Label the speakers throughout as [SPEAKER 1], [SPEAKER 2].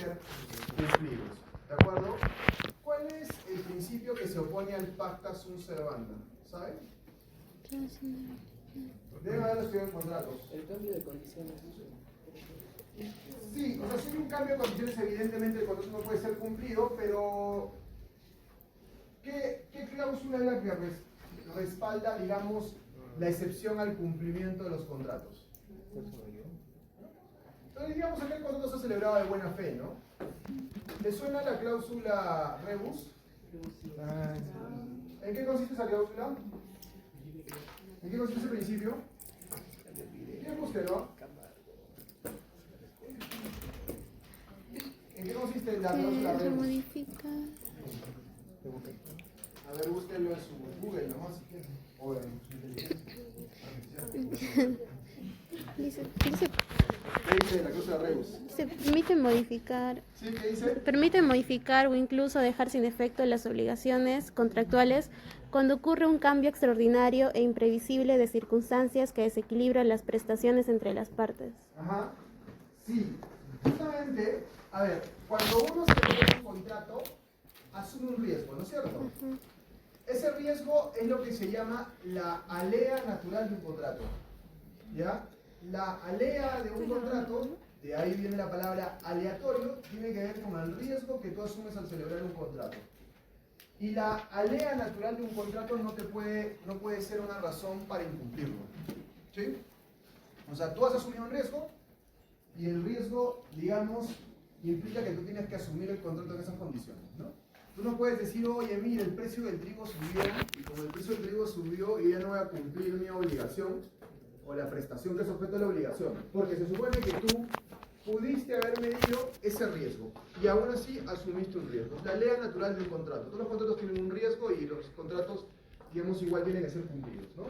[SPEAKER 1] ser cumplidos. ¿De acuerdo? ¿Cuál es el principio que se opone al pacta sunt servanda? ¿Saben? Deben haberlo estudiado en contratos.
[SPEAKER 2] El cambio de condiciones.
[SPEAKER 1] Sí, o sea, si hay un cambio de condiciones, evidentemente el contrato no puede ser cumplido, pero ¿qué cláusula es la que respalda, digamos, la excepción al cumplimiento de los contratos? Entonces, digamos que el contrato se ha celebrado de buena fe, ¿no? ¿Le suena la cláusula rebus? ¿En qué consiste esa cláusula? ¿En qué consiste ese principio? ¿Quién búsquelo? ¿En qué consiste la cláusula
[SPEAKER 3] Se
[SPEAKER 1] rebus?
[SPEAKER 3] modifica.
[SPEAKER 1] A ver, búsquenlo en su Google nomás si quieren. O en su inteligencia.
[SPEAKER 3] Dice,
[SPEAKER 1] ¿Qué dice la cláusula rebus?
[SPEAKER 3] se permite modificar.
[SPEAKER 1] ¿Sí? ¿Qué dice?
[SPEAKER 3] Permite modificar o incluso dejar sin efecto las obligaciones contractuales cuando ocurre un cambio extraordinario e imprevisible de circunstancias que desequilibran las prestaciones entre las partes.
[SPEAKER 1] Ajá. Sí. Justamente, a ver, cuando uno se pone un contrato, asume un riesgo, ¿no es cierto? Ese riesgo es lo que se llama la alea natural de un contrato. ¿Ya? La alea de un contrato, de ahí viene la palabra aleatorio, tiene que ver con el riesgo que tú asumes al celebrar un contrato. Y la alea natural de un contrato no puede ser una razón para incumplirlo. ¿Sí? O sea, tú has asumido un riesgo y el riesgo, digamos, implica que tú tienes que asumir el contrato en esas condiciones, ¿no? Tú no puedes decir, oye, mira, el precio del trigo subió y como el precio del trigo subió, yo ya no voy a cumplir mi obligación o la prestación que es objeto de la obligación, porque se supone que tú pudiste haber medido ese riesgo y aún así asumiste un riesgo. Es la ley natural de un contrato. Todos los contratos tienen un riesgo y los contratos, digamos, igual tienen que ser cumplidos, ¿no?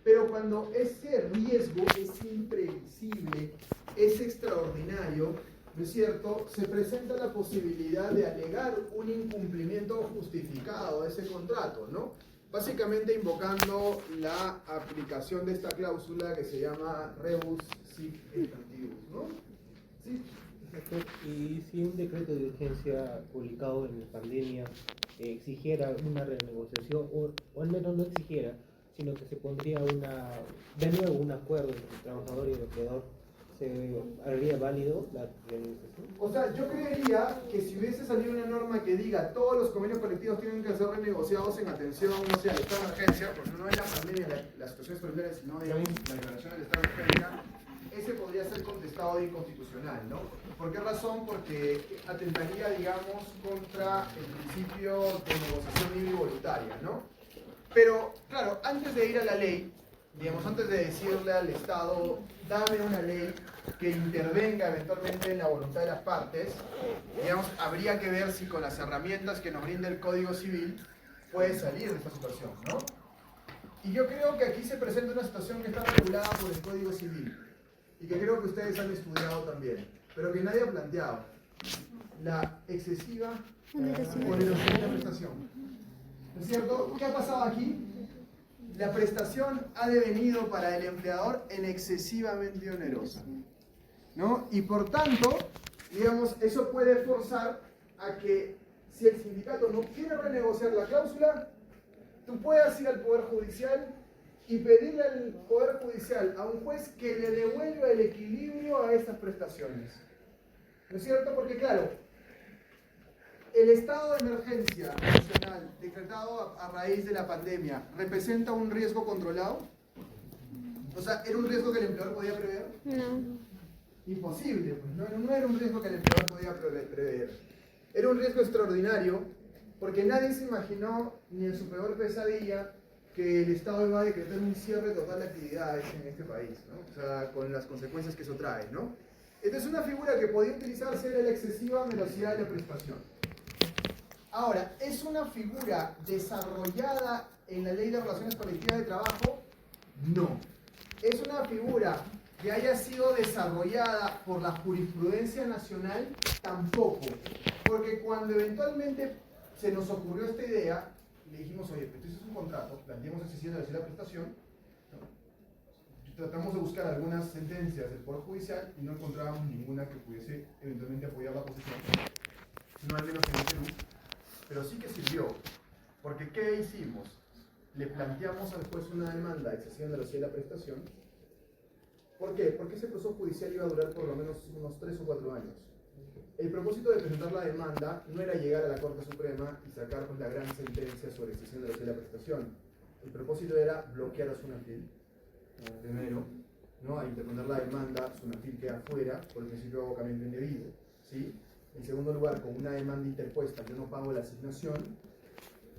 [SPEAKER 1] Pero cuando ese riesgo es imprevisible, es extraordinario, ¿no es cierto?, se presenta la posibilidad de alegar un incumplimiento justificado de ese contrato, ¿no? Básicamente invocando la aplicación de esta cláusula que se llama rebus sic stantibus, ¿no? ¿Sí?
[SPEAKER 2] Y si un decreto de urgencia publicado en la pandemia exigiera una renegociación, o al menos no exigiera, sino que se pondría de nuevo un acuerdo entre el trabajador y el empleador, ¿se haría válido la renegociación?
[SPEAKER 1] O sea, yo creería que si hubiese salido una norma que diga todos los convenios colectivos tienen que ser renegociados en atención, no sé, al estado de emergencia, porque no es la pandemia, la situación extraordinaria, sino, digamos, la declaración del estado de emergencia, ese podría ser contestado de inconstitucional, ¿no? ¿Por qué razón? Porque atentaría, digamos, contra el principio de negociación libre y voluntaria, ¿no? Pero, claro, antes de ir a la ley, digamos, antes de decirle al Estado, dame una ley que intervenga eventualmente en la voluntad de las partes, digamos, habría que ver si con las herramientas que nos brinda el Código Civil puede salir de esta situación, ¿no? Y yo creo que aquí se presenta una situación que está regulada por el Código Civil y que creo que ustedes han estudiado también, pero que nadie ha planteado. La excesiva onerosidad de la prestación. ¿No es cierto? ¿Qué ha pasado aquí? La prestación ha devenido para el empleador en excesivamente onerosa, ¿no? Y por tanto, digamos, eso puede forzar a que si el sindicato no quiere renegociar la cláusula, tú puedas ir al Poder Judicial y pedirle al Poder Judicial a un juez que le devuelva el equilibrio a esas prestaciones. ¿No es cierto? Porque claro, el estado de emergencia nacional decretado a raíz de la pandemia ¿representa un riesgo controlado? O sea, ¿era un riesgo que el empleador podía prever?
[SPEAKER 3] No.
[SPEAKER 1] Imposible, pues, no era un riesgo que el empleador podía prever. Era un riesgo extraordinario porque nadie se imaginó, ni en su peor pesadilla, que el Estado iba a decretar un cierre total de actividades en este país, ¿no? O sea, con las consecuencias que eso trae, ¿no? Entonces, una figura que podía utilizarse era la excesiva velocidad de la prestación. Ahora, ¿es una figura desarrollada en la Ley de Relaciones Colectivas de Trabajo? No. ¿Es una figura que haya sido desarrollada por la jurisprudencia nacional? Tampoco. Porque cuando eventualmente se nos ocurrió esta idea, le dijimos, oye, pero esto es un contrato, planteemos excesiva velocidad de la prestación, ¿no? tratamos de buscar algunas sentencias del Poder Judicial y no encontrábamos ninguna que pudiese eventualmente apoyar la posición, no al menos en el Perú, pero sí que sirvió, porque ¿qué hicimos? Le planteamos al juez una demanda de excesión de la velocidad de la prestación. ¿Por qué? Porque ese proceso judicial iba a durar por lo menos unos 3 o 4 años. El propósito de presentar la demanda no era llegar a la Corte Suprema y sacar pues, la gran sentencia sobre excesión de la velocidad de la prestación. El propósito era bloquear a Sunafil, primero, ¿no? A interponer la demanda, Sunafil queda fuera por el principio de abocamiento indebido, ¿sí? En segundo lugar, con una demanda interpuesta, yo no pago la asignación,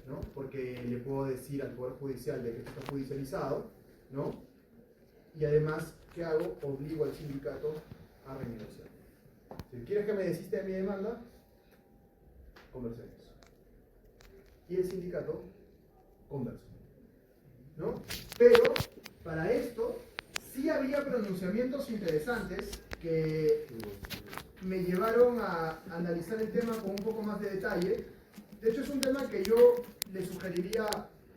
[SPEAKER 1] ¿no? Porque le puedo decir al Poder Judicial de que esto está judicializado, ¿no? Y además, ¿qué hago? Obligo al sindicato a renegociar. Si quieres que me desista de mi demanda, conversemos. Y el sindicato conversó, ¿no? Pero para esto sí había pronunciamientos interesantes que me llevaron a analizar el tema con un poco más de detalle. De hecho, es un tema que yo le sugeriría,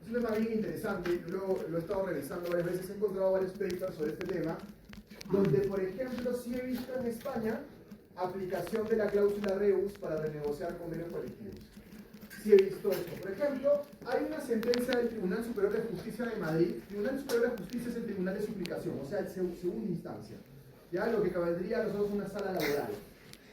[SPEAKER 1] es un tema bien interesante, luego lo he estado revisando varias veces, he encontrado varios papers sobre este tema, donde, por ejemplo, sí he visto en España aplicación de la cláusula Reus para renegociar convenios colectivos. Sí he visto esto. Por ejemplo, hay una sentencia del Tribunal Superior de Justicia de Madrid. El Tribunal Superior de Justicia es el tribunal de suplicación, o sea, el segunda instancia. Ya lo que valdría a nosotros una sala laboral.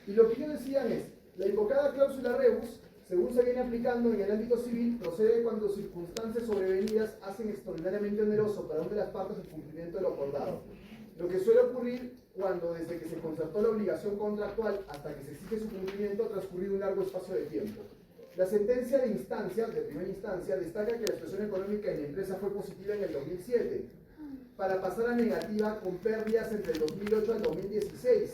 [SPEAKER 1] Y lo que ellos decían es, la invocada cláusula Reus, según se viene aplicando en el ámbito civil, procede cuando circunstancias sobrevenidas hacen extraordinariamente oneroso para una de las partes el cumplimiento de lo acordado. Lo que suele ocurrir cuando desde que se concertó la obligación contractual hasta que se exige su cumplimiento ha transcurrido un largo espacio de tiempo. La sentencia de instancia, de primera instancia, destaca que la situación económica en la empresa fue positiva en el 2007, para pasar a negativa con pérdidas entre el 2008 al 2016,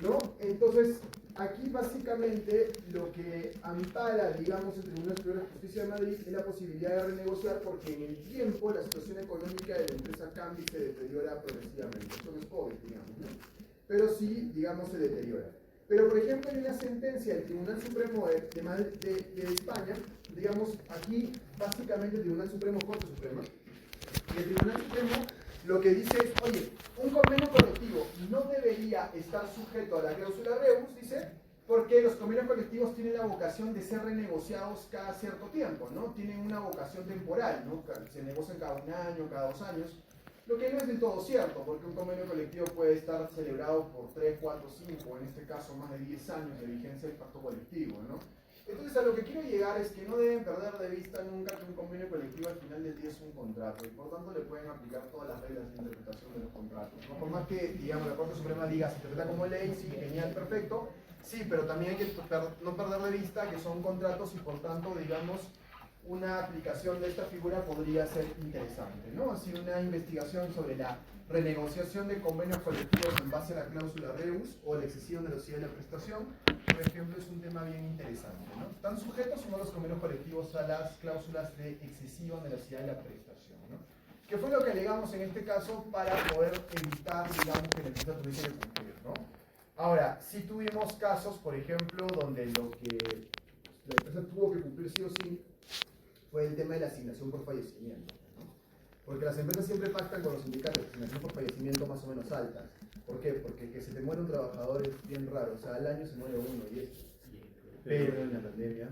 [SPEAKER 1] ¿no? Entonces, aquí básicamente lo que ampara, digamos, el Tribunal Superior de Justicia de Madrid es la posibilidad de renegociar porque en el tiempo la situación económica de la empresa cambia y se deteriora progresivamente. Eso no es COVID, digamos, ¿no? Pero sí, digamos, se deteriora. Pero, por ejemplo, hay una sentencia del Tribunal Supremo de España, digamos, aquí básicamente el Tribunal Supremo, Corte Suprema, y el Tribunal Supremo lo que dice es, oye, un convenio colectivo no debería estar sujeto a la cláusula Reus, dice, porque los convenios colectivos tienen la vocación de ser renegociados cada cierto tiempo, ¿no? Tienen una vocación temporal, ¿no? Se negocian cada 1 año, cada 2 años. Lo que no es del todo cierto, porque un convenio colectivo puede estar celebrado por 3, 4, 5, en este caso más de 10 años de vigencia del pacto colectivo, ¿no? Entonces a lo que quiero llegar es que no deben perder de vista nunca que un convenio colectivo al final del día es un contrato y por tanto le pueden aplicar todas las reglas de interpretación de los contratos, ¿no? Por más que, digamos, la Corte Suprema diga se interpreta como ley, sí, genial, perfecto, sí, pero también hay que no perder de vista que son contratos y por tanto, digamos, una aplicación de esta figura podría ser interesante, ¿no? Así una investigación sobre la renegociación de convenios colectivos en base a la cláusula Reus o la excesión de velocidad de la prestación, por ejemplo, es un tema bien interesante, ¿no? ¿Están sujetos o no los convenios colectivos a las cláusulas de excesiva velocidad de la prestación, ¿no? ¿Qué fue lo que alegamos en este caso para poder evitar, digamos, que la empresa tuviese que cumplir, ¿no? Ahora, sí tuvimos casos, por ejemplo, donde lo que la empresa tuvo que cumplir sí o sí fue el tema de la asignación por fallecimiento, ¿no? Porque las empresas siempre pactan con los sindicatos de asignación por fallecimiento más o menos altas. ¿Por qué? Porque que se te muere un trabajador es bien raro, o sea, al año se muere uno y esto. Pero en la pandemia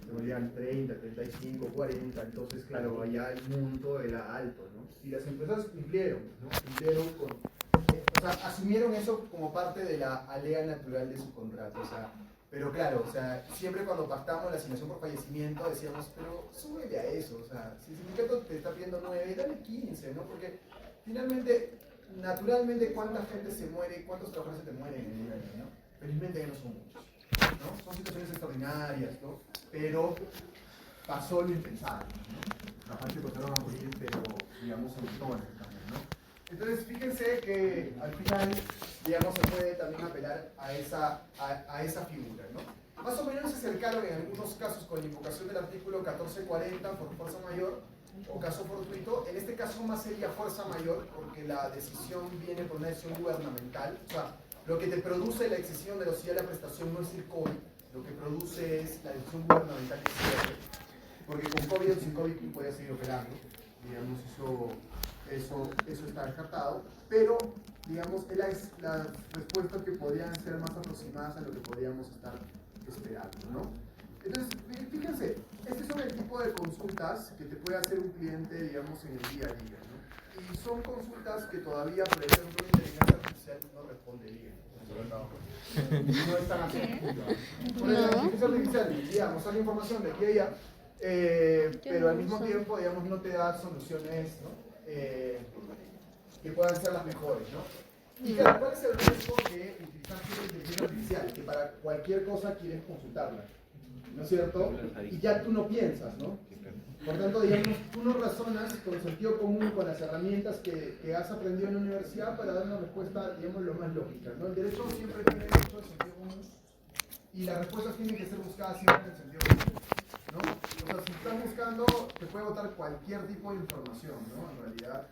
[SPEAKER 1] se morían 30, 35, 40, entonces claro, allá el monto era alto, ¿no? Y las empresas cumplieron, ¿no? Cumplieron con, o sea, asumieron eso como parte de la alea natural de su contrato, o sea, pero claro, o sea, siempre cuando pactamos la asignación por fallecimiento decíamos, pero súbele a eso, o sea, si el sindicato te está pidiendo 9, dale 15, ¿no? Porque finalmente, naturalmente, ¿cuánta gente se muere, cuántos trabajadores se te mueren en un año, ¿no? Felizmente ya no son muchos, ¿no? Son situaciones extraordinarias, ¿no? Pero pasó lo impensable, ¿no? Capaz que empezaron a morir, pero, digamos, en montones también, ¿no? Entonces, fíjense que al final, digamos, se puede también apelar a esa figura, ¿no? Más o menos se acercaron en algunos casos con la invocación del artículo 1440 por fuerza mayor o caso fortuito. En este caso más sería fuerza mayor porque la decisión viene por una decisión gubernamental. O sea, lo que te produce la excesión de velocidad de la prestación no es el COVID, lo que produce es la decisión gubernamental que se hace. Porque con COVID o sin COVID tú puedes seguir operando, digamos, eso eso está descartado, pero digamos es las respuestas que podrían ser más aproximadas a lo que podríamos estar esperando, ¿no? Entonces, fíjense, este son el tipo de consultas que te puede hacer un cliente, digamos, en el día a día, ¿no? Y son consultas que todavía, por ejemplo, la inteligencia artificial no responde bien. No es tan así. Por la inteligencia artificial, digamos, sale información de aquí a allá, pero al mismo tiempo, digamos, no te da soluciones, ¿no? Que puedan ser las mejores, ¿no? Y claro, ¿cuál es el riesgo de utilizar siempre inteligencia artificial? Que para cualquier cosa quieres consultarla, ¿no es cierto? Y ya tú no piensas, ¿no? Por tanto, digamos, tú no razonas con sentido común, con las herramientas que has aprendido en la universidad para dar una respuesta, digamos, lo más lógica, ¿no? El derecho siempre tiene mucho de sentido común y las respuestas tienen que ser buscadas siempre en el sentido común, ¿no? O sea, si estás buscando, te puede botar cualquier tipo de información, ¿no? En realidad,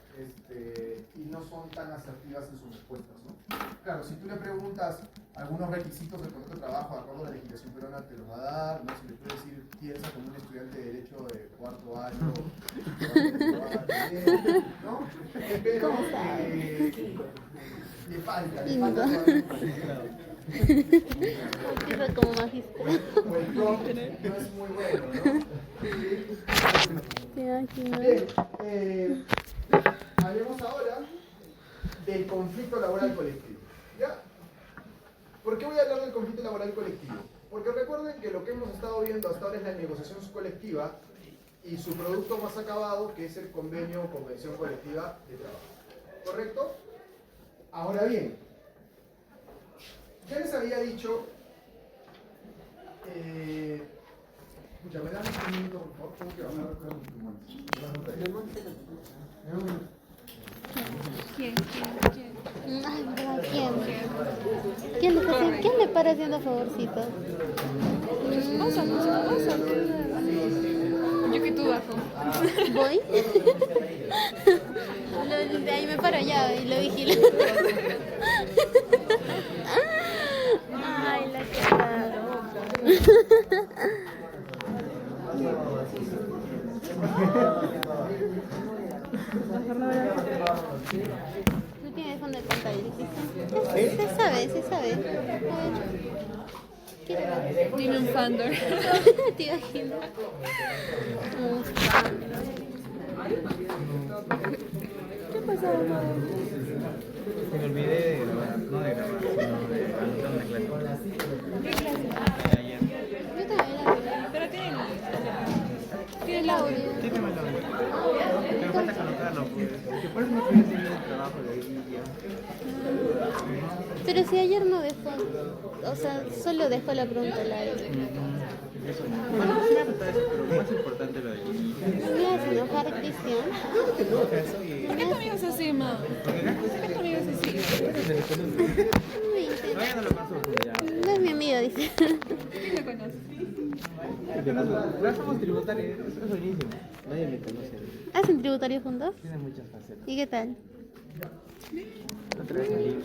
[SPEAKER 1] y no son tan asertivas en sus respuestas, ¿no? Claro, si tú le preguntas algunos requisitos del contrato de trabajo de acuerdo a la legislación peruana, te los va a dar, ¿no? Si le puedes decir, piensa como un estudiante de Derecho de cuarto año, ¿no? Pero le falta
[SPEAKER 3] como magistrado.
[SPEAKER 1] o el prompt no es muy bueno, ¿no? Bien, hablemos ahora del conflicto laboral colectivo, ¿ya? ¿Por qué voy a hablar del conflicto laboral colectivo? Porque recuerden que lo que hemos estado viendo hasta ahora es la negociación colectiva y su producto más acabado, que es el convenio o convención colectiva de trabajo. ¿Correcto? Ahora bien, ya les había dicho, escucha, me dan un minuto por favor, tengo que bajar con los pulmones.
[SPEAKER 4] ¿Quién?
[SPEAKER 3] Ay, ¿verdad? ¿Quién le para haciendo favorcitos?
[SPEAKER 4] Pasa. Yo que tú bajo.
[SPEAKER 3] ¿Voy? De ahí me paro ya y lo vigilo. Ay, la cagada. No tiene fondo de pantalla, ¿sí? Se sabe. A ver.
[SPEAKER 4] Dime un Fandor.
[SPEAKER 3] Te imagino. ¿Qué pasó?
[SPEAKER 5] Me olvidé de grabar, no de grabar, sino de anotar una clase.
[SPEAKER 4] ¿Qué clase?
[SPEAKER 5] De ayer.
[SPEAKER 3] Yo también la vi.
[SPEAKER 4] Pero tiene
[SPEAKER 3] El audio.
[SPEAKER 5] Sí, que me lo vi. Me falta colocarlo, pues. Que por eso no quería seguir el trabajo de ahí ya.
[SPEAKER 3] Pero si ayer no dejó, o sea, solo dejó la pregunta al aire.
[SPEAKER 5] Eso no. Bueno, sí me falta eso, pero lo más importante lo de allí.
[SPEAKER 3] ¿Me vas a enojar, Cristian?
[SPEAKER 5] No, que soy.
[SPEAKER 4] ¿Por qué tu amigo es así, ma? ¿Por qué tu amigo es así?
[SPEAKER 5] No, ya no lo conozco, ya.
[SPEAKER 3] No es mi amigo, dice.
[SPEAKER 4] ¿Quién lo conoce?
[SPEAKER 5] Pero somos tributarios, eso es buenísimo. Nadie me conoce.
[SPEAKER 3] ¿Hacen tributario juntos?
[SPEAKER 5] Tiene muchas facetas.
[SPEAKER 3] ¿Y qué tal?
[SPEAKER 5] Otra vez salimos.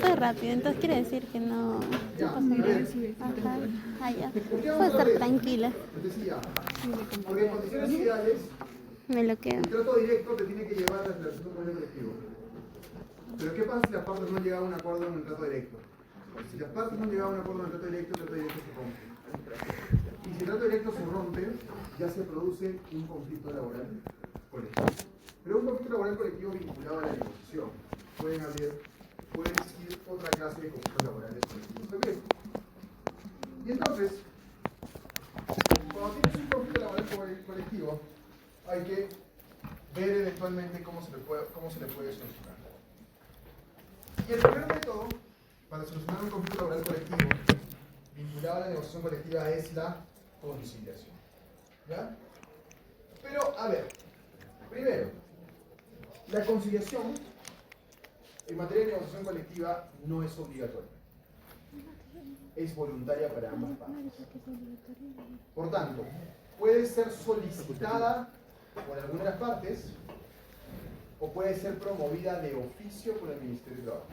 [SPEAKER 3] Fue rápido, entonces quiere decir que no pasó nada. Ajá. Ah, ya. Puedo estar tranquila.
[SPEAKER 1] Les decía, porque en condiciones ideales,
[SPEAKER 3] Me lo quedo.
[SPEAKER 1] el trato directo te tiene que llevar a la relación de un convenio colectivo. Pero ¿qué pasa si las partes no llegan a un acuerdo en el trato directo? Si las partes no llegan a un acuerdo en el trato directo se rompe. Y si el trato directo se rompe, ya se produce un conflicto laboral colectivo. Pero un conflicto laboral colectivo vinculado a la negociación. Puede existir otra clase de conflictos laborales colectivos también. Y entonces, cuando tienes un conflicto laboral colectivo, hay que ver eventualmente cómo se le puede solucionar. Y el primer método para solucionar un conflicto laboral colectivo vinculado a la negociación colectiva es la conciliación. ¿Ya? Pero, a ver, primero, la conciliación en materia de negociación colectiva no es obligatoria. Es voluntaria para ambas partes. Por tanto, puede ser solicitada por alguna de las partes o puede ser promovida de oficio por el Ministerio de Trabajo.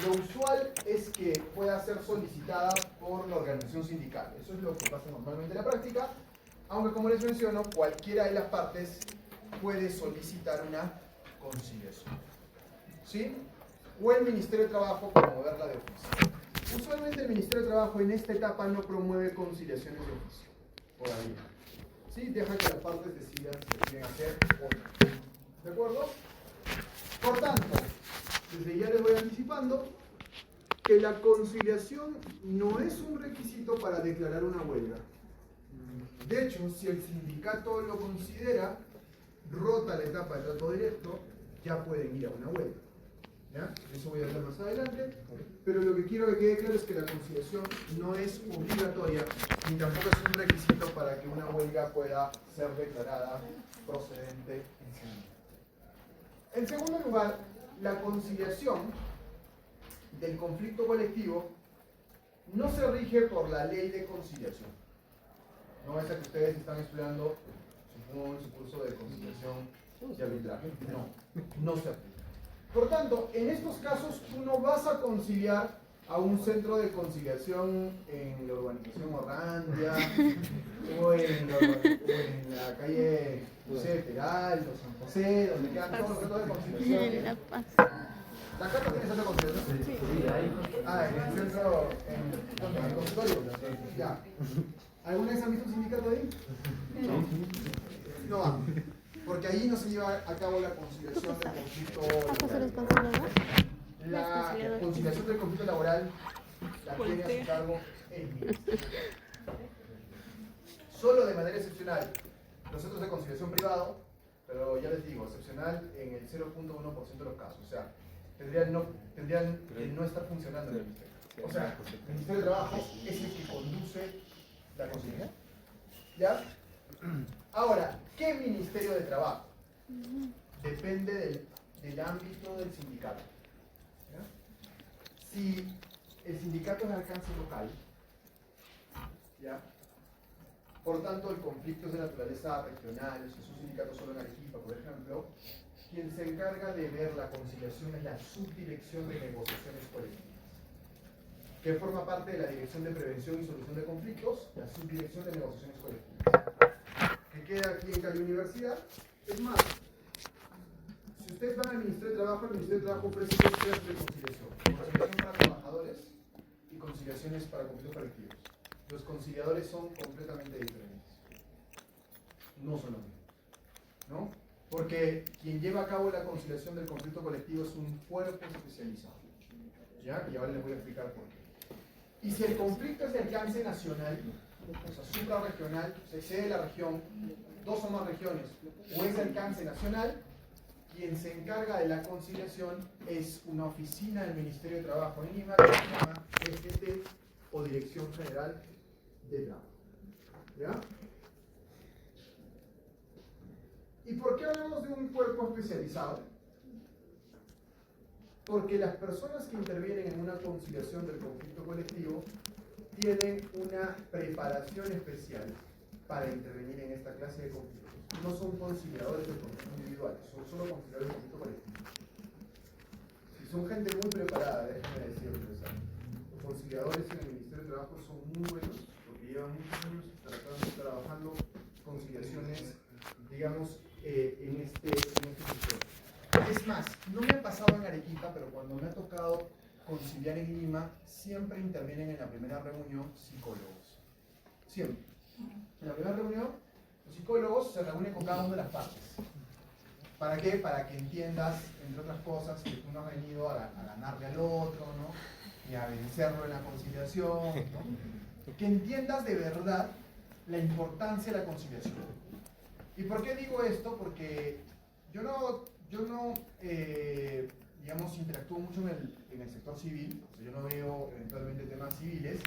[SPEAKER 1] Lo usual es que pueda ser solicitada por la organización sindical. Eso es lo que pasa normalmente en la práctica, Aunque como les menciono, cualquiera de las partes puede solicitar una conciliación. ¿Sí? O el Ministerio de Trabajo promoverla de oficio. Usualmente el Ministerio de Trabajo en esta etapa no promueve conciliaciones de oficio. Todavía. ¿Sí? Deja que las partes decidan si lo quieren hacer o no. ¿De acuerdo? Por tanto, desde ya les voy anticipando que la conciliación no es un requisito para declarar una huelga. De hecho, si el sindicato lo considera, rota la etapa de trato directo, ya pueden ir a una huelga. ¿Ya? Eso voy a hablar más adelante, pero lo que quiero que quede claro es que la conciliación no es obligatoria, ni tampoco es un requisito para que una huelga pueda ser declarada procedente en sí. En segundo lugar, la conciliación del conflicto colectivo no se rige por la ley de conciliación. No es a que ustedes están estudiando, supongo, en su curso de conciliación y arbitraje. No se aplica. Por tanto, en estos casos tú no vas a conciliar a un centro de conciliación en la urbanización Orrandia o en la calle José Peral o San José, donde quedan todos los centros de conciliación.
[SPEAKER 3] La Paz.
[SPEAKER 1] ¿La Cata tiene centro de conciliación? Sí. Ah, en el centro, ¿dónde? ¿En el consultorio? Ya. ¿Alguna vez han visto un sindicato ahí? No va. Porque ahí no se lleva a cabo la conciliación del conflicto laboral. La conciliación del conflicto laboral la tiene a su cargo el ministerio. Solo de manera excepcional, los centros de conciliación privado, pero ya les digo, excepcional en el 0.1% de los casos. O sea, tendrían que no estar funcionando en el ministerio. O sea, el Ministerio de Trabajo es el que conduce la conciliación. ¿Ya? Ahora, ¿qué Ministerio de Trabajo? Depende del ámbito del sindicato. ¿Ya? Si el sindicato es de alcance local, ¿ya? Por tanto el conflicto es de naturaleza regional, si es un sindicato solo en Arequipa, por ejemplo, quien se encarga de ver la conciliación es la subdirección de negociaciones colectivas, que forma parte de la Dirección de Prevención y Solución de Conflictos, la subdirección de negociaciones colectivas, que queda aquí en Cali Universidad. Es más, si ustedes van al Ministerio de Trabajo, el Ministerio de Trabajo ofrece dos clases de conciliación: conciliación para trabajadores y conciliaciones para conflictos colectivos. Los conciliadores son completamente diferentes, no son lo mismo, ¿no? Porque quien lleva a cabo la conciliación del conflicto colectivo es un cuerpo especializado, ¿ya? Y ahora les voy a explicar por qué. Y si el conflicto es de alcance nacional, o sea, suprarregional, se excede la región, dos o más regiones, o es de alcance nacional, quien se encarga de la conciliación es una oficina del Ministerio de Trabajo en Lima que se llama DGT o Dirección General de Trabajo. ¿Ya? ¿Y por qué hablamos de un cuerpo especializado? Porque las personas que intervienen en una conciliación del conflicto colectivo tienen una preparación especial para intervenir en esta clase de conflictos. No son conciliadores de conflicto individuales, son solo conciliadores de conflicto colectivo. Y son gente muy preparada, déjenme decirles. Los conciliadores en el Ministerio de Trabajo son muy buenos, porque llevan muchos años trabajando conciliaciones, digamos, en este sector. Es más, no me ha pasado en Arequipa, pero cuando me ha tocado conciliar en Lima, siempre intervienen en la primera reunión psicólogos. Siempre. En la primera reunión, los psicólogos se reúnen con cada una de las partes. ¿Para qué? Para que entiendas, entre otras cosas, que tú no has venido a ganarle al otro, ¿no? Ni a vencerlo en la conciliación, ¿no? Que entiendas de verdad la importancia de la conciliación. ¿Y por qué digo esto? Porque yo no digamos, interactúo mucho en el sector civil, o sea, yo no veo eventualmente temas civiles,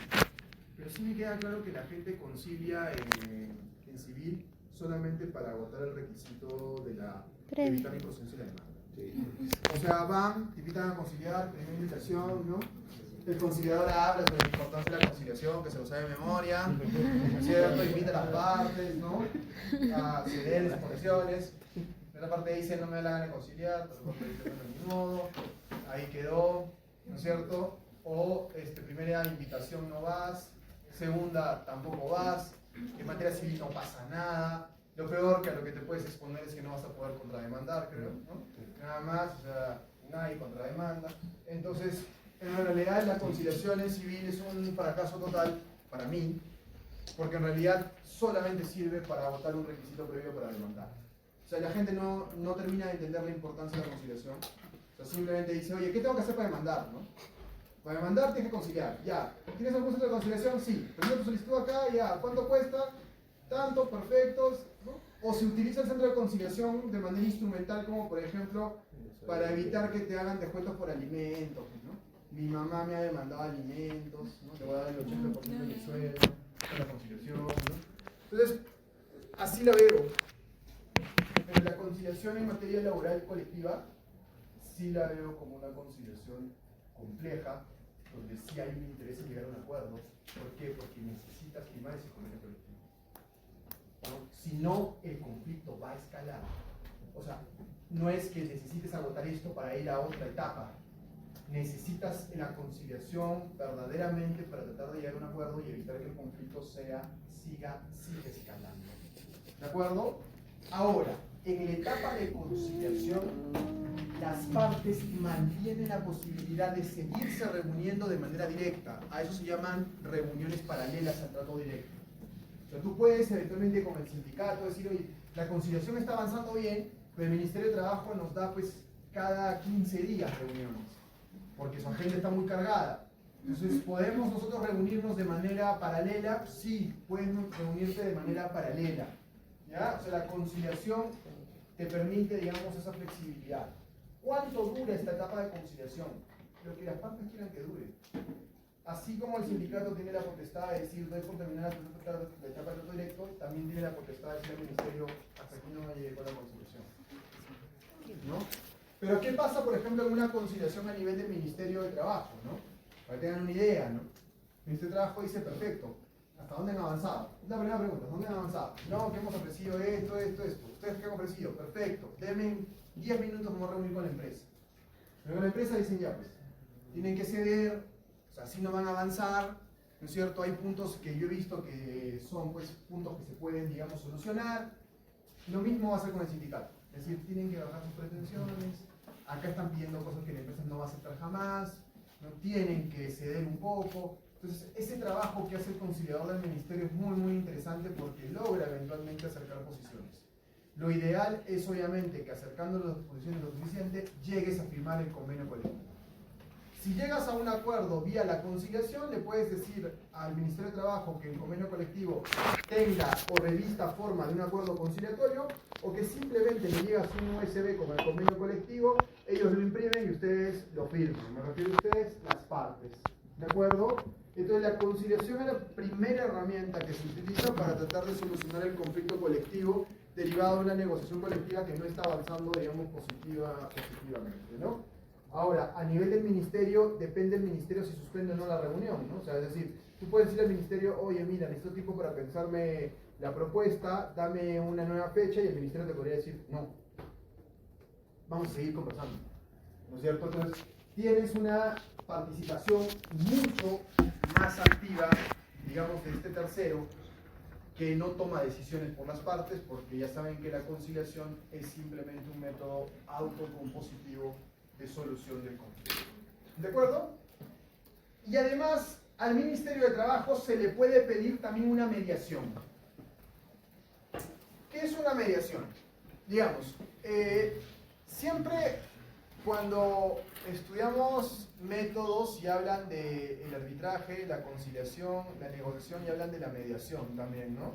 [SPEAKER 1] pero sí me queda claro que la gente concilia en civil solamente para agotar el requisito de evitar la improcedencia de la demanda. Sí. O sea, van, te invitan a conciliar, primera invitación, ¿no? El conciliador habla sobre la importancia de la conciliación, que se lo sabe de memoria, ¿cierto? Invita a las partes, ¿no? A ceder las posiciones. La parte dice no me da la gana de conciliar, pero la parte dice no de mi modo, ahí quedó, ¿no es cierto? O primera invitación no vas, segunda tampoco vas, En materia civil no pasa nada. Lo peor que a lo que te puedes exponer es que no vas a poder contrademandar, creo, ¿no? Nada más, o sea, nadie contrademanda. Entonces, en realidad la conciliación en civil es un fracaso total para mí, porque en realidad solamente sirve para agotar un requisito previo para demandar. O sea, la gente no termina de entender la importancia de la conciliación. O sea, simplemente dice, oye, ¿qué tengo que hacer para demandar? ¿No? Para demandar tienes que conciliar, ya. ¿Tienes algún centro de conciliación? Sí. Presenta tu solicitud acá, ya. ¿Cuánto cuesta? Tanto, perfectos, ¿no? O se utiliza el centro de conciliación de manera instrumental, como por ejemplo, para evitar que te hagan descuentos por alimentos, ¿no? Mi mamá me ha demandado alimentos, ¿no? Te voy a dar el 80% de mi sueldo, con la conciliación, ¿no? Entonces, así la veo. Pero la conciliación en materia laboral colectiva, sí la veo como una conciliación compleja, donde sí hay un interés en llegar a un acuerdo. ¿Por qué? Porque necesitas firmar ese convenio colectivo, ¿no? Si no, el conflicto va a escalar. O sea, no es que necesites agotar esto para ir a otra etapa. Necesitas la conciliación verdaderamente para tratar de llegar a un acuerdo y evitar que el conflicto siga escalando. ¿De acuerdo? Ahora, en la etapa de conciliación, las partes mantienen la posibilidad de seguirse reuniendo de manera directa. A eso se llaman reuniones paralelas al trato directo. O sea, tú puedes eventualmente con el sindicato decir, oye, la conciliación está avanzando bien, pero el Ministerio de Trabajo nos da pues cada 15 días reuniones, porque su agenda está muy cargada. Entonces, ¿podemos nosotros reunirnos de manera paralela? Sí, pueden reunirse de manera paralela. ¿Ya? O sea, la conciliación te permite, digamos, esa flexibilidad. ¿Cuánto dura esta etapa de conciliación? Lo que las partes quieran que dure. Así como el sindicato tiene la potestad de decir, doy por terminar la etapa del trato directo, también tiene la potestad de decir al ministerio, hasta aquí no me llegó la conciliación, ¿no? Pero ¿qué pasa, por ejemplo, en una conciliación a nivel del Ministerio de Trabajo, ¿no? Para que tengan una idea, ¿no? El Ministerio de Trabajo dice, perfecto, ¿hasta dónde han avanzado? Es la primera pregunta, ¿dónde han avanzado? No, que hemos ofrecido esto. ¿Ustedes qué han ofrecido? Perfecto, denme 10 minutos como reunir con la empresa. Pero con la empresa dicen, ya pues, tienen que ceder, o sea, así no van a avanzar, ¿no es cierto? Hay puntos que yo he visto que son pues puntos que se pueden, digamos, solucionar. Lo mismo va a ser con el sindicato, es decir, tienen que bajar sus pretensiones, acá están pidiendo cosas que la empresa no va a aceptar jamás, no tienen que ceder un poco. Entonces, ese trabajo que hace el conciliador del ministerio es muy, muy interesante porque logra eventualmente acercar posiciones. Lo ideal es, obviamente, que acercando las posiciones lo suficiente, llegues a firmar el convenio colectivo. Si llegas a un acuerdo vía la conciliación, le puedes decir al Ministerio de Trabajo que el convenio colectivo tenga o revista forma de un acuerdo conciliatorio, o que simplemente le llegas un USB con el convenio colectivo, ellos lo imprimen y ustedes lo firman. Me refiero a ustedes, las partes. ¿De acuerdo? Entonces la conciliación es la primera herramienta que se utiliza para tratar de solucionar el conflicto colectivo derivado de una negociación colectiva que no está avanzando, digamos, positivamente, ¿no? Ahora, a nivel del ministerio, depende del ministerio si suspende o no la reunión, ¿no? O sea, es decir, tú puedes decir al ministerio, oye, mira, necesito tiempo para pensarme la propuesta, dame una nueva fecha, y el ministerio te podría decir, no, vamos a seguir conversando, ¿no es cierto? Entonces, tienes una participación mucho más activa, digamos, de este tercero, que no toma decisiones por las partes, porque ya saben que la conciliación es simplemente un método autocompositivo de solución del conflicto. ¿De acuerdo? Y además, al Ministerio de Trabajo se le puede pedir también una mediación. ¿Qué es una mediación? Digamos, siempre cuando estudiamos métodos y hablan del arbitraje, la conciliación, la negociación y hablan de la mediación también, ¿no?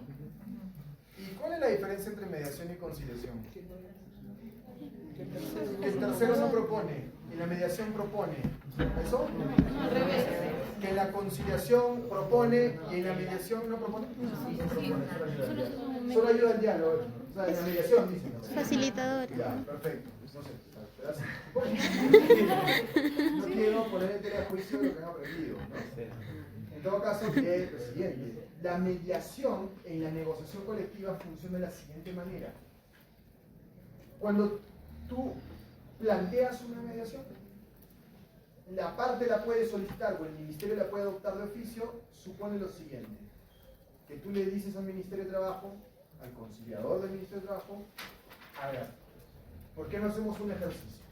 [SPEAKER 1] ¿Y cuál es la diferencia entre mediación y conciliación? Que el tercero no propone y la mediación propone. ¿Eso?
[SPEAKER 4] Al revés.
[SPEAKER 1] Que la conciliación propone y en la mediación no propone. Solo ayuda al diálogo. O sea, en la mediación dicen.
[SPEAKER 3] Facilitador.
[SPEAKER 1] Ya, perfecto. No sé. No quiero poner en tela de juicio lo que han aprendido, ¿no? En todo caso, diré lo siguiente. La mediación en la negociación colectiva funciona de la siguiente manera. Cuando tú planteas una mediación, la parte la puede solicitar o el ministerio la puede adoptar de oficio, supone lo siguiente. que tú le dices al Ministerio de Trabajo, al conciliador del Ministerio de Trabajo, a ver, ¿por qué no hacemos un ejercicio?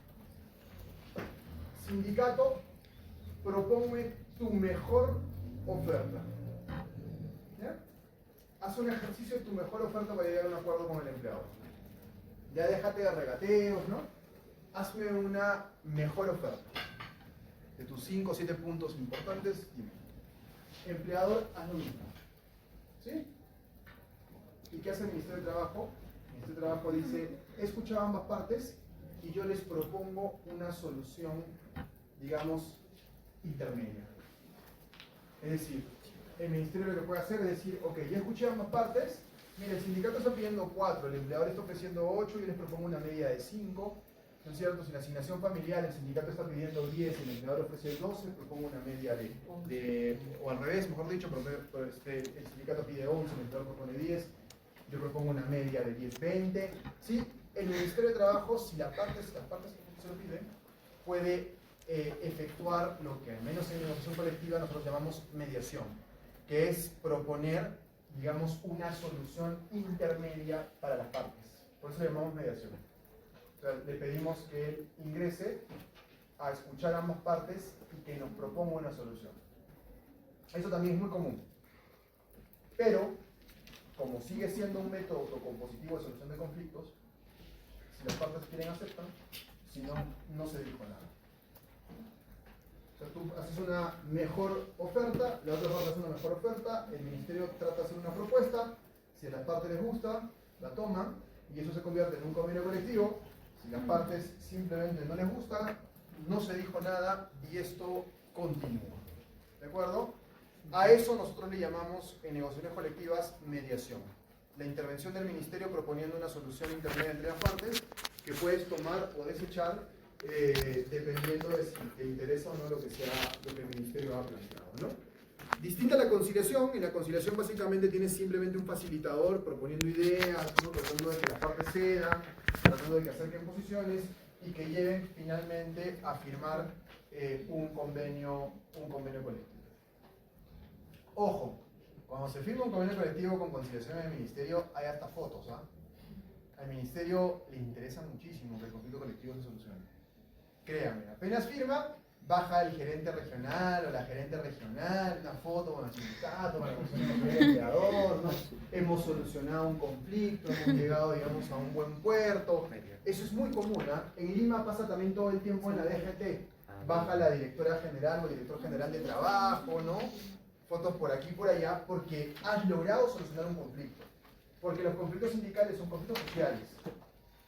[SPEAKER 1] Sindicato, proponme tu mejor oferta. ¿Ya? Haz un ejercicio de tu mejor oferta para llegar a un acuerdo con el empleador. Ya déjate de regateos, ¿no? Hazme una mejor oferta. De tus 5 o 7 puntos importantes, dime. Empleador, haz lo mismo. ¿Sí? ¿Y qué hace el Ministerio de Trabajo? El Ministerio de Trabajo dice, he escuchado a ambas partes y yo les propongo una solución, digamos, intermedia. Es decir, el Ministerio lo que puede hacer es decir, ok, ya escuché a ambas partes, mira, el sindicato está pidiendo 4, el empleador está ofreciendo 8, yo les propongo una media de 5, ¿no es cierto? Si la asignación familiar, el sindicato está pidiendo 10, el empleador ofrece 12, propongo una media o al revés, mejor dicho, el sindicato pide 11, el empleador propone 10, yo propongo una media de 10-20, ¿sí? El Ministerio de Trabajo, si las partes se lo piden, puede efectuar lo que, al menos en negociación colectiva, nosotros llamamos mediación, que es proponer, digamos, una solución intermedia para las partes. Por eso le llamamos mediación. O sea, le pedimos que él ingrese a escuchar a ambas partes y que nos proponga una solución. Eso también es muy común. Pero, como sigue siendo un método autocompositivo de solución de conflictos, si las partes quieren aceptan, si no, no se dijo nada. O sea, tú haces una mejor oferta, la otra parte hace una mejor oferta, el ministerio trata de hacer una propuesta, si a las partes les gusta, la toman, y eso se convierte en un convenio colectivo. Si las partes simplemente no les gusta, no se dijo nada y esto continúa. ¿De acuerdo? A eso nosotros le llamamos en negociaciones colectivas mediación. La intervención del ministerio proponiendo una solución intermedia entre las partes que puedes tomar o desechar dependiendo de si te interesa o no lo que el ministerio ha planteado, ¿no? Distinta a la conciliación, en la conciliación básicamente tienes simplemente un facilitador proponiendo ideas, ¿no? Tratando de que las partes cedan, tratando de que acerquen posiciones y que lleven finalmente a firmar un convenio colectivo. Ojo, cuando se firma un convenio colectivo con conciliación en el ministerio hay hasta fotos, ¿ah? Al ministerio le interesa muchísimo que el conflicto colectivo se solucione. Créanme, apenas firma, baja el gerente regional o la gerente regional, una foto con el sindicato, con la comisión de empleador, ¿no? Hemos solucionado un conflicto, hemos llegado, digamos, a un buen puerto. Eso es muy común, ¿eh? En Lima pasa también todo el tiempo en la DGT. Baja la directora general o director general de trabajo, ¿no? Fotos por aquí y por allá, porque has logrado solucionar un conflicto. Porque los conflictos sindicales son conflictos sociales.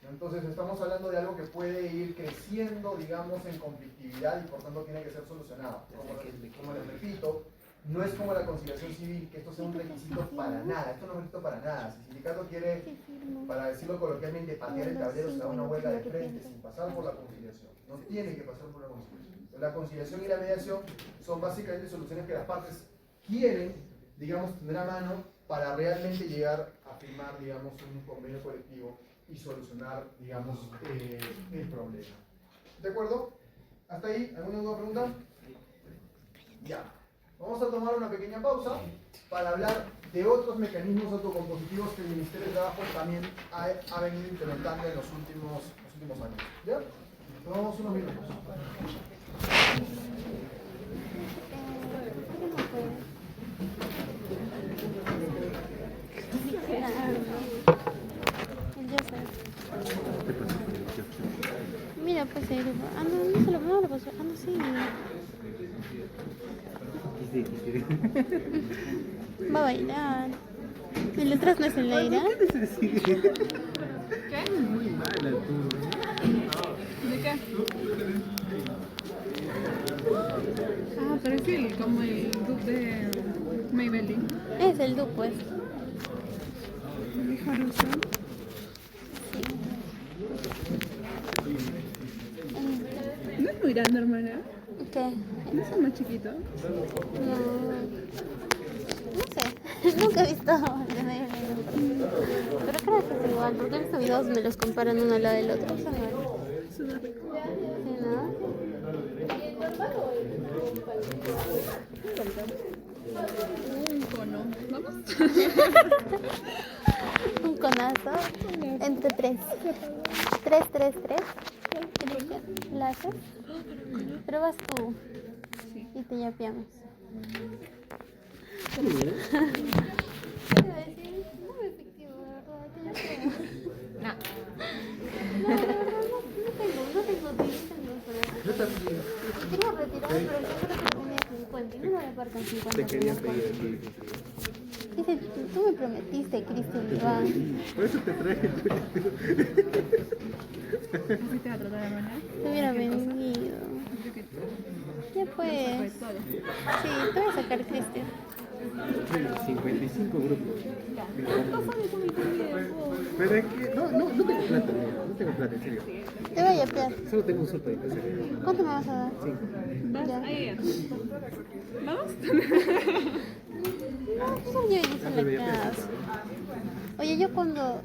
[SPEAKER 1] Entonces estamos hablando de algo que puede ir creciendo, digamos, en conflictividad y por tanto tiene que ser solucionado. Como les repito, no es como la conciliación civil, que esto sea un requisito para nada. Esto no es un requisito para nada. Si el sindicato quiere, para decirlo coloquialmente, patear el tablero, se da una huelga de frente sin pasar por la conciliación. No tiene que pasar por la conciliación. La conciliación y la mediación son básicamente soluciones que las partes quieren, digamos, tener a mano para realmente llegar a firmar, digamos, un convenio colectivo y solucionar, digamos, el problema. ¿De acuerdo? ¿Hasta ahí? ¿Alguna nueva pregunta? Ya. Vamos a tomar una pequeña pausa para hablar de otros mecanismos autocompositivos que el Ministerio de Trabajo también ha venido implementando en los últimos años. ¿Ya? Tomamos unos minutos.
[SPEAKER 3] Mira, pues el... Ah, no lo pasó. Ah, no, sí. Va a bailar. El atrás no es el aire.
[SPEAKER 4] ¿Qué?
[SPEAKER 5] Muy mala tú.
[SPEAKER 4] ¿De qué? Ah, pero es como el dupe de Maybelline.
[SPEAKER 3] Es el du, pues.
[SPEAKER 4] ¿De Haruso? No es muy grande, hermana.
[SPEAKER 3] ¿Qué?
[SPEAKER 4] ¿No es el más chiquito?
[SPEAKER 3] No. No sé. Nunca he visto de Maybelline. Pero creo que es igual, porque he visto videos donde los comparan uno al lado del otro. Son iguales.
[SPEAKER 4] Suena rico.
[SPEAKER 3] Sí, ¿no?
[SPEAKER 4] Un cono. ¿Vamos?
[SPEAKER 3] Un conazo. Entre tres. Tres, tres, tres. ¿La haces? Pero vas tú. Y te yapeamos. Te iba a decir, muy efectivo, de verdad. Te yapeo. No, de verdad, no tengo
[SPEAKER 2] Yo también.
[SPEAKER 3] quería retirar, pero yo creo que tenía 50 y no lo voy a pagar con 50.
[SPEAKER 2] Te quería pedir aquí.
[SPEAKER 3] Dice, tú me prometiste, Cristian Iván.
[SPEAKER 2] Por eso te traje.
[SPEAKER 4] Así te va a tratar de arruinar.
[SPEAKER 3] Te hubiera venido. Ya pues. Sí, te voy a sacar, Cristian.
[SPEAKER 2] 55 grupos.
[SPEAKER 4] Pásame con mi tiempo.
[SPEAKER 2] Pero es que no tengo plata, mira, no tengo plata, en serio.
[SPEAKER 3] Te voy a yapear.
[SPEAKER 2] Solo tengo un sopa, en serio.
[SPEAKER 3] ¿Cuánto me vas a dar?
[SPEAKER 2] 5.
[SPEAKER 4] ¿Vas
[SPEAKER 3] Ya.
[SPEAKER 4] a ir? ¿Vamos?
[SPEAKER 3] No, yo hice la casa. Oye, yo cuando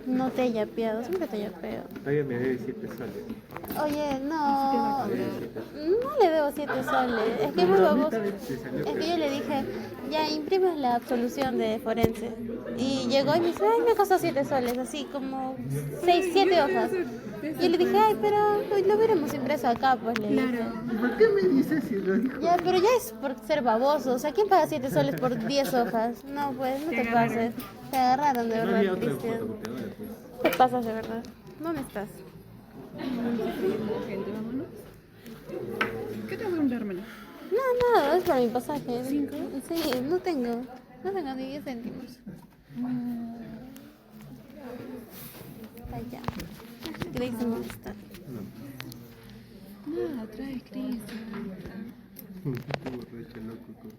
[SPEAKER 3] no te he yapeado, siempre te yapeo.
[SPEAKER 2] Todavía me debe 7 soles.
[SPEAKER 3] Oye, no le debo 7 soles. Es que es muy baboso. Es que yo le dije, ya imprimes la absolución de forense. Y llegó y me dice, ay, me costó 7 soles, así como 6, 7 hojas. Y yo le dije, ay, pero lo hubiéramos impreso acá, pues le dije.
[SPEAKER 2] ¿Por qué me dices si lo dijo?
[SPEAKER 3] Ya, pero ya es por ser baboso. O sea, ¿quién paga 7 soles por 10 hojas? No, pues, no te pases. Te agarraron de
[SPEAKER 2] No había
[SPEAKER 3] verdad,
[SPEAKER 2] otra
[SPEAKER 3] Cristian.
[SPEAKER 2] fotocopiadora, pues.
[SPEAKER 3] Te pasas de verdad. ¿Dónde estás?
[SPEAKER 4] Gente, vámonos. ¿Qué te voy a comprármelo?
[SPEAKER 3] No, nada, es para mi pasaje. ¿5? Sí, no tengo ni 10 céntimos. Allá. Grace no está.
[SPEAKER 4] Nada, trae Cristian.
[SPEAKER 2] Estoy borracho, loco, coge.